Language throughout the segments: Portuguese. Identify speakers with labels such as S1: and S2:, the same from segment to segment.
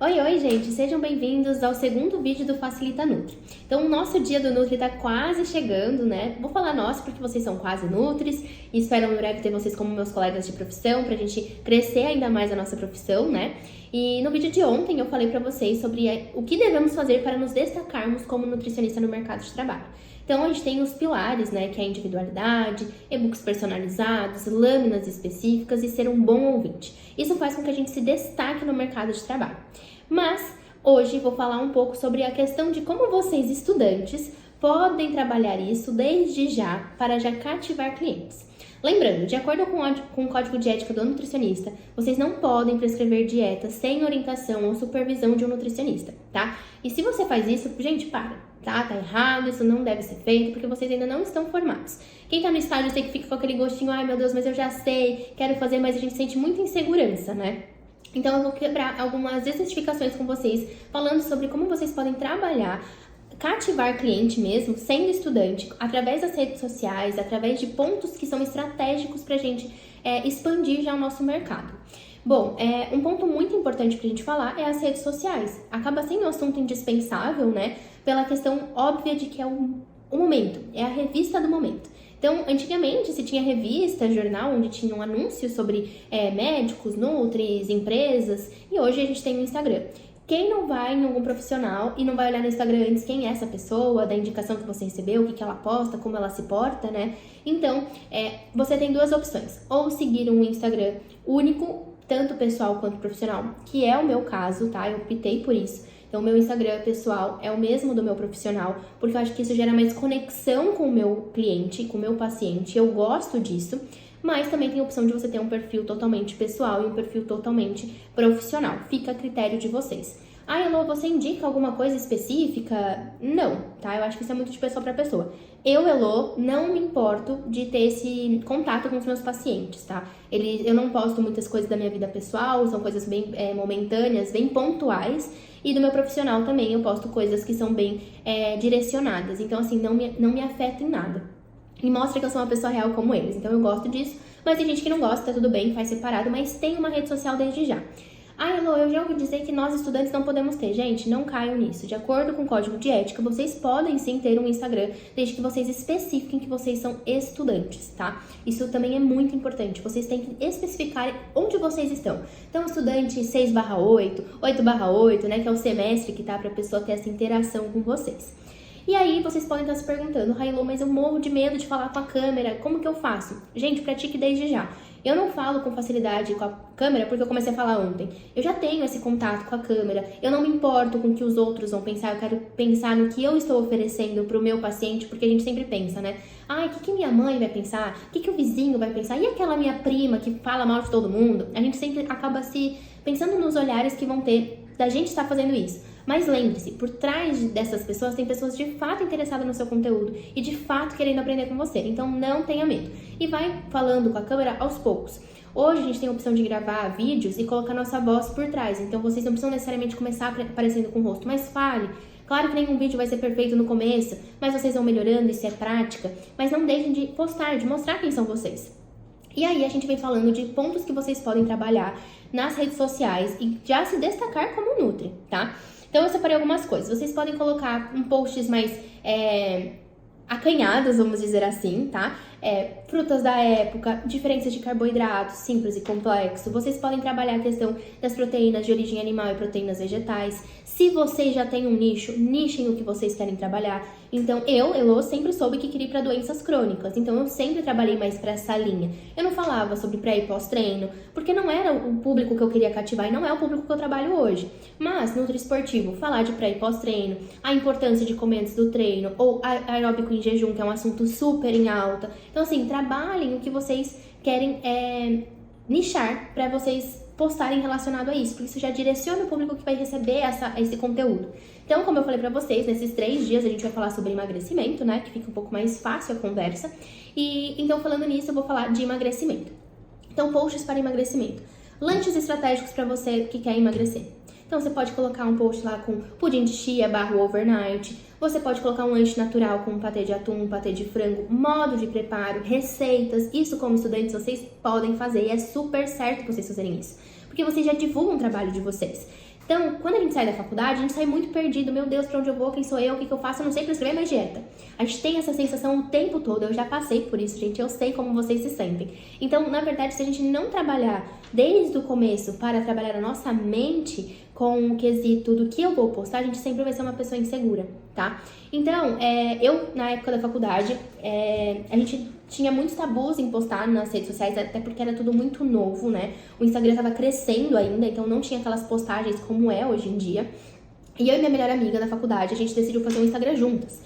S1: Oi, gente! Sejam bem-vindos ao segundo vídeo do Facilita Nutri. Então, o nosso dia do Nutri tá quase chegando, né? Vou falar nosso porque vocês são quase Nutris e espero em breve ter vocês como meus colegas de profissão pra gente crescer ainda mais a nossa profissão, né? E no vídeo de ontem eu falei pra vocês sobre o que devemos fazer para nos destacarmos como nutricionista no mercado de trabalho. Então, a gente tem os pilares, né, que é a individualidade, e-books personalizados, lâminas específicas e ser um bom ouvinte. Isso faz com que a gente se destaque no mercado de trabalho. Mas, hoje vou falar um pouco sobre a questão de como vocês, estudantes, podem trabalhar isso desde já para já cativar clientes. Lembrando, de acordo com o Código de Ética do Nutricionista, vocês não podem prescrever dieta sem orientação ou supervisão de um nutricionista, tá? E se você faz isso, gente, para, tá? Tá errado, isso não deve ser feito, porque vocês ainda não estão formados. Quem tá no estágio, eu sei que fica com aquele gostinho, ai meu Deus, mas eu já sei, quero fazer, mas a gente sente muita insegurança, né? Então, eu vou quebrar algumas desmistificações com vocês, falando sobre como vocês podem trabalhar, cativar cliente mesmo, sendo estudante, através das redes sociais, através de pontos que são estratégicos pra gente expandir já o nosso mercado. Bom, um ponto muito importante pra gente falar é as redes sociais. Acaba sendo um assunto indispensável, né? Pela questão óbvia de que é o momento, é a revista do momento. Então, antigamente se tinha revista, jornal, onde tinham anúncios sobre médicos, nutris, empresas, e hoje a gente tem o Instagram. Quem não vai em algum profissional e não vai olhar no Instagram antes quem é essa pessoa, da indicação que você recebeu, o que ela posta, como ela se porta, né? Então, você tem duas opções. Ou seguir um Instagram único, tanto pessoal quanto profissional, que é o meu caso, tá? Eu optei por isso. Então, o meu Instagram pessoal é o mesmo do meu profissional, porque eu acho que isso gera mais conexão com o meu cliente, com o meu paciente. Eu gosto disso, mas também tem a opção de você ter um perfil totalmente pessoal e um perfil totalmente profissional. Fica a critério de vocês. Ah, Elô, você indica alguma coisa específica? Não, tá? Eu acho que isso é muito de pessoa para pessoa. Eu, Elô, não me importo de ter esse contato com os meus pacientes, tá? Eu não posto muitas coisas da minha vida pessoal, são coisas bem momentâneas, bem pontuais. E do meu profissional também eu posto coisas que são bem direcionadas. Então, assim, não me afeta em nada. E mostra que eu sou uma pessoa real como eles. Então, eu gosto disso. Mas tem gente que não gosta, tá tudo bem, faz separado. Mas tem uma rede social desde já. Ah, Elô, eu já ouvi dizer que nós estudantes não podemos ter. Gente, não caiam nisso. De acordo com o Código de Ética, vocês podem sim ter um Instagram, desde que vocês especifiquem que vocês são estudantes, tá? Isso também é muito importante. Vocês têm que especificar onde vocês estão. Então, estudante 6/8, 8/8, né? Que é o semestre que tá pra pessoa ter essa interação com vocês. E aí, vocês podem estar se perguntando, Railô, mas eu morro de medo de falar com a câmera, como que eu faço? Gente, pratique desde já. Eu não falo com facilidade com a câmera porque eu comecei a falar ontem. Eu já tenho esse contato com a câmera, eu não me importo com o que os outros vão pensar, eu quero pensar no que eu estou oferecendo pro meu paciente, porque a gente sempre pensa, né? Ai, o que minha mãe vai pensar? O que o vizinho vai pensar? E aquela minha prima que fala mal de todo mundo? A gente sempre acaba se pensando nos olhares que vão ter da gente estar fazendo isso. Mas lembre-se, por trás dessas pessoas tem pessoas de fato interessadas no seu conteúdo e de fato querendo aprender com você. Então não tenha medo. E vai falando com a câmera aos poucos. Hoje a gente tem a opção de gravar vídeos e colocar nossa voz por trás. Então vocês não precisam necessariamente começar aparecendo com o rosto, mas fale. Claro que nenhum vídeo vai ser perfeito no começo, mas vocês vão melhorando, isso é prática. Mas não deixem de postar, de mostrar quem são vocês. E aí a gente vem falando de pontos que vocês podem trabalhar nas redes sociais e já se destacar como Nutri, tá? Então, eu separei algumas coisas. Vocês podem colocar posts mais acanhados, vamos dizer assim, tá? Frutas da época, diferenças de carboidratos, simples e complexo. Vocês podem trabalhar a questão das proteínas de origem animal e proteínas vegetais. Se vocês já têm um nicho, nichem o que vocês querem trabalhar. Então, Elô, sempre soube que queria ir para doenças crônicas. Então, eu sempre trabalhei mais para essa linha. Eu não falava sobre pré e pós-treino, porque não era o público que eu queria cativar e não é o público que eu trabalho hoje. Mas, no esportivo, falar de pré e pós-treino, a importância de comer antes do treino, ou aeróbico em jejum, que é um assunto super em alta. Então, assim, trabalhem o que vocês querem nichar para vocês postarem relacionado a isso, porque isso já direciona o público que vai receber esse conteúdo. Então, como eu falei pra vocês, nesses 3 dias a gente vai falar sobre emagrecimento, né, que fica um pouco mais fácil a conversa. E então, falando nisso, eu vou falar de emagrecimento. Então, posts para emagrecimento. Lanches estratégicos para você que quer emagrecer. Então, você pode colocar um post lá com pudim de chia / overnight. Você pode colocar um lanche natural com patê de atum, patê de frango, modo de preparo, receitas. Isso, como estudantes, vocês podem fazer e é super certo vocês fazerem isso. Porque vocês já divulgam o trabalho de vocês. Então, quando a gente sai da faculdade, a gente sai muito perdido. Meu Deus, pra onde eu vou? Quem sou eu? O que eu faço? Eu não sei prescrever mais dieta. A gente tem essa sensação o tempo todo. Eu já passei por isso, gente. Eu sei como vocês se sentem. Então, na verdade, se a gente não trabalhar desde o começo para trabalhar a nossa mente com o quesito do que eu vou postar, a gente sempre vai ser uma pessoa insegura, tá? Então, eu, na época da faculdade, a gente tinha muitos tabus em postar nas redes sociais, até porque era tudo muito novo, né? O Instagram tava crescendo ainda, então não tinha aquelas postagens como é hoje em dia. E eu e minha melhor amiga da faculdade, a gente decidiu fazer um Instagram juntas.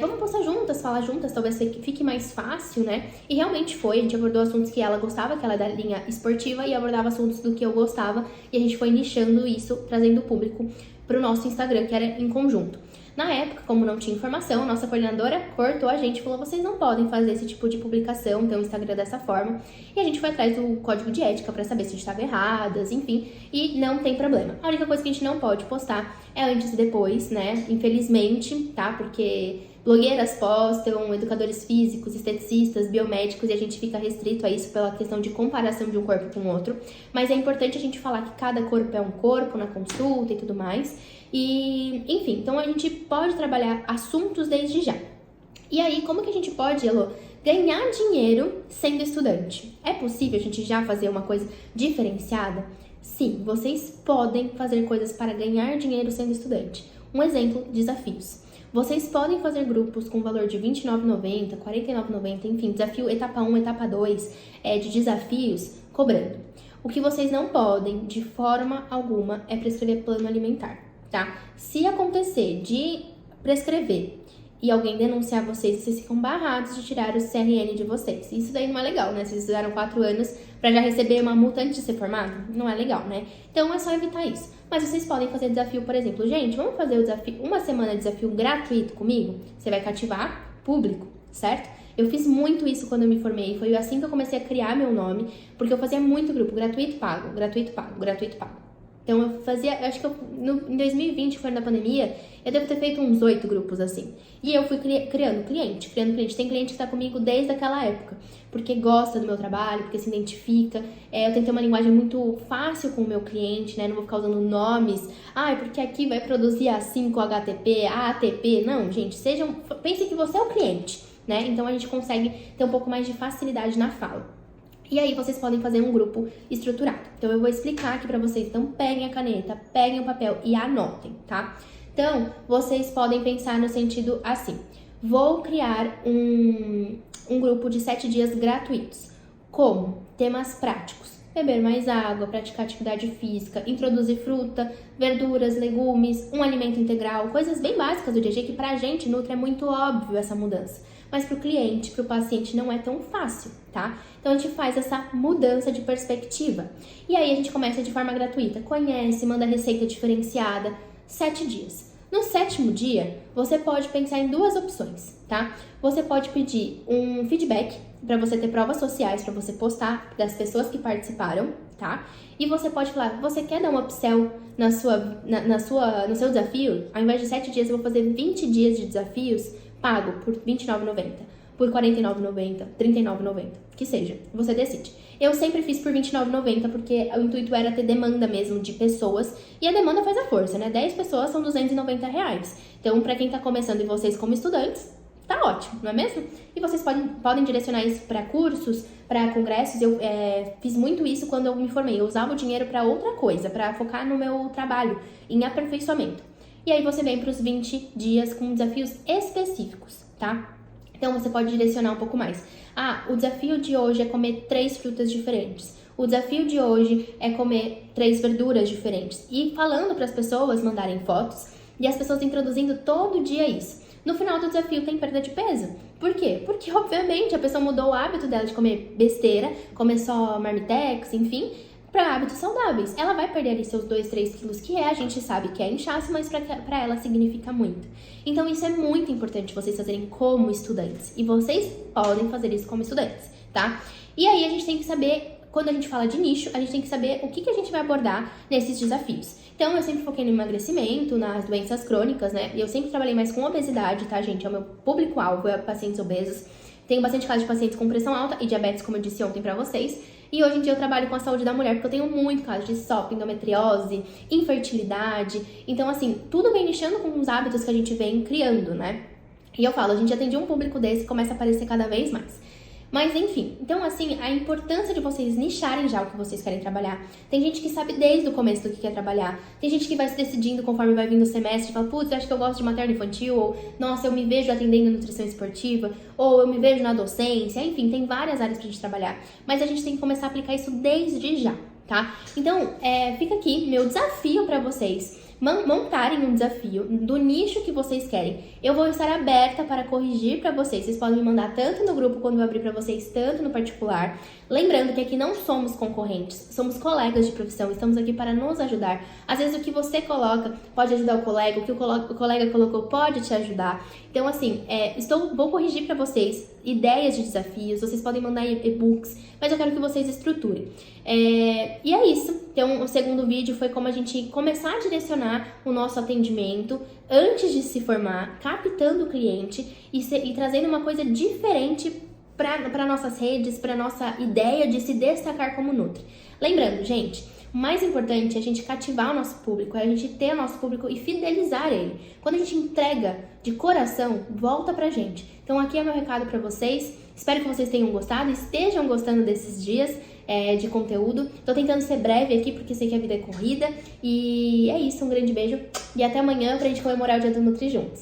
S1: Vamos postar juntas, falar juntas, talvez fique mais fácil, né? E realmente foi, a gente abordou assuntos que ela gostava, que ela é da linha esportiva, e abordava assuntos do que eu gostava, e a gente foi nichando isso, trazendo o público pro nosso Instagram, que era em conjunto. Na época, como não tinha informação, a nossa coordenadora cortou a gente e falou: vocês não podem fazer esse tipo de publicação, ter um Instagram dessa forma. E a gente foi atrás do código de ética pra saber se a gente estava erradas, enfim, e não tem problema. A única coisa que a gente não pode postar é antes e depois, né? Infelizmente, tá? Porque blogueiras postam, educadores físicos, esteticistas, biomédicos, e a gente fica restrito a isso pela questão de comparação de um corpo com o outro. Mas é importante a gente falar que cada corpo é um corpo na consulta e tudo mais. E, enfim, então a gente pode trabalhar assuntos desde já. E aí, como que a gente pode, Elô, ganhar dinheiro sendo estudante? É possível a gente já fazer uma coisa diferenciada? Sim, vocês podem fazer coisas para ganhar dinheiro sendo estudante. Um exemplo, desafios. Vocês podem fazer grupos com valor de R$ 29,90, R$ 49,90, enfim, desafio etapa 1, etapa 2, de desafios, cobrando. O que vocês não podem, de forma alguma, é prescrever plano alimentar, tá? Se acontecer de prescrever e alguém denunciar vocês ficam barrados de tirar o CRN de vocês. Isso daí não é legal, né? Vocês estudaram 4 anos pra já receber uma multa antes de ser formado? Não é legal, né? Então é só evitar isso. Mas vocês podem fazer desafio, por exemplo, gente, vamos fazer o desafio, uma semana de desafio gratuito comigo? Você vai cativar público, certo? Eu fiz muito isso quando eu me formei, foi assim que eu comecei a criar meu nome, porque eu fazia muito grupo, gratuito, pago, gratuito, pago, gratuito, pago. Então eu fazia, acho que em 2020, que foi na pandemia, eu devo ter feito uns 8 grupos assim. E eu fui criando cliente. Tem cliente que tá comigo desde aquela época, porque gosta do meu trabalho, porque se identifica. Eu tentei uma linguagem muito fácil com o meu cliente, né? Não vou ficar usando nomes. Porque aqui vai produzir A5, HTP, ATP. Não, gente, pense que você é o cliente, né? Então a gente consegue ter um pouco mais de facilidade na fala. E aí vocês podem fazer um grupo estruturado. Então eu vou explicar aqui pra vocês. Então peguem a caneta, peguem o papel e anotem, tá? Então vocês podem pensar no sentido assim: vou criar um grupo de 7 dias gratuitos. Como? Temas práticos. Beber mais água, praticar atividade física, introduzir fruta, verduras, legumes, um alimento integral, coisas bem básicas do dia a dia que pra gente, Nutri, é muito óbvio essa mudança. Mas pro cliente, pro paciente não é tão fácil, tá? Então a gente faz essa mudança de perspectiva. E aí a gente começa de forma gratuita. Conhece, manda receita diferenciada, 7 dias. No 7º dia, você pode pensar em 2 opções, tá? Você pode pedir um feedback para você ter provas sociais, para você postar das pessoas que participaram, tá? E você pode falar: você quer dar um upsell no seu desafio? Ao invés de 7 dias, eu vou fazer 20 dias de desafios pago por R$ 29,90, por R$ 49,90, R$ 39,90, que seja, você decide. Eu sempre fiz por R$ 29,90 porque o intuito era ter demanda mesmo de pessoas, e a demanda faz a força, né? 10 pessoas são R$ 290 reais. Então, pra quem tá começando e vocês como estudantes, tá ótimo, não é mesmo? E vocês podem direcionar isso para cursos, para congressos. Eu fiz muito isso quando eu me formei. Eu usava o dinheiro para outra coisa, para focar no meu trabalho, em aperfeiçoamento. E aí você vem para os 20 dias com desafios específicos, tá? Então você pode direcionar um pouco mais. O desafio de hoje é comer 3 frutas diferentes. O desafio de hoje é comer 3 verduras diferentes. E falando para as pessoas mandarem fotos e as pessoas introduzindo todo dia isso. No final do desafio tem perda de peso. Por quê? Porque, obviamente, a pessoa mudou o hábito dela de comer besteira, comer só marmitex, enfim, para hábitos saudáveis. Ela vai perder ali seus 2, 3 quilos, que a gente sabe que é inchaço, mas para ela significa muito. Então, isso é muito importante vocês fazerem como estudantes. E vocês podem fazer isso como estudantes, tá? E aí, a gente tem que saber, quando a gente fala de nicho, a gente tem que saber o que a gente vai abordar nesses desafios. Então, eu sempre foquei no emagrecimento, nas doenças crônicas, né? E eu sempre trabalhei mais com obesidade, tá, gente? É o meu público-alvo, é pacientes obesos. Tenho bastante casos de pacientes com pressão alta e diabetes, como eu disse ontem pra vocês. E hoje em dia eu trabalho com a saúde da mulher, porque eu tenho muito caso de SOP, endometriose, infertilidade. Então, assim, tudo vem mexendo com os hábitos que a gente vem criando, né? E eu falo, a gente atende um público desse, começa a aparecer cada vez mais. Mas enfim, então assim, a importância de vocês nicharem já o que vocês querem trabalhar. Tem gente que sabe desde o começo do que quer trabalhar. Tem gente que vai se decidindo conforme vai vindo o semestre, fala, putz, acho que eu gosto de materno infantil, ou nossa, eu me vejo atendendo nutrição esportiva, ou eu me vejo na docência, enfim, tem várias áreas pra gente trabalhar. Mas a gente tem que começar a aplicar isso desde já, tá? Então, fica aqui meu desafio pra vocês. Montarem um desafio do nicho que vocês querem. Eu vou estar aberta para corrigir para vocês. Vocês podem me mandar tanto no grupo quando eu abrir para vocês, tanto no particular. Lembrando que aqui não somos concorrentes, somos colegas de profissão, estamos aqui para nos ajudar. Às vezes o que você coloca pode ajudar o colega, o que o colega colocou pode te ajudar. Então assim, vou corrigir para vocês ideias de desafios, vocês podem mandar e-books, mas eu quero que vocês estruturem. E é isso. Então o segundo vídeo foi como a gente começar a direcionar o nosso atendimento antes de se formar, captando o cliente e trazendo uma coisa diferente para nossas redes, para nossa ideia de se destacar como Nutri. Lembrando, gente, o mais importante é a gente cativar o nosso público, é a gente ter o nosso público e fidelizar ele. Quando a gente entrega de coração, volta pra gente. Então aqui é meu recado para vocês. Espero que vocês tenham gostado, estejam gostando desses dias de conteúdo. Tô tentando ser breve aqui porque sei que a vida é corrida. E é isso, um grande beijo e até amanhã pra gente comemorar o Dia do Nutri juntos.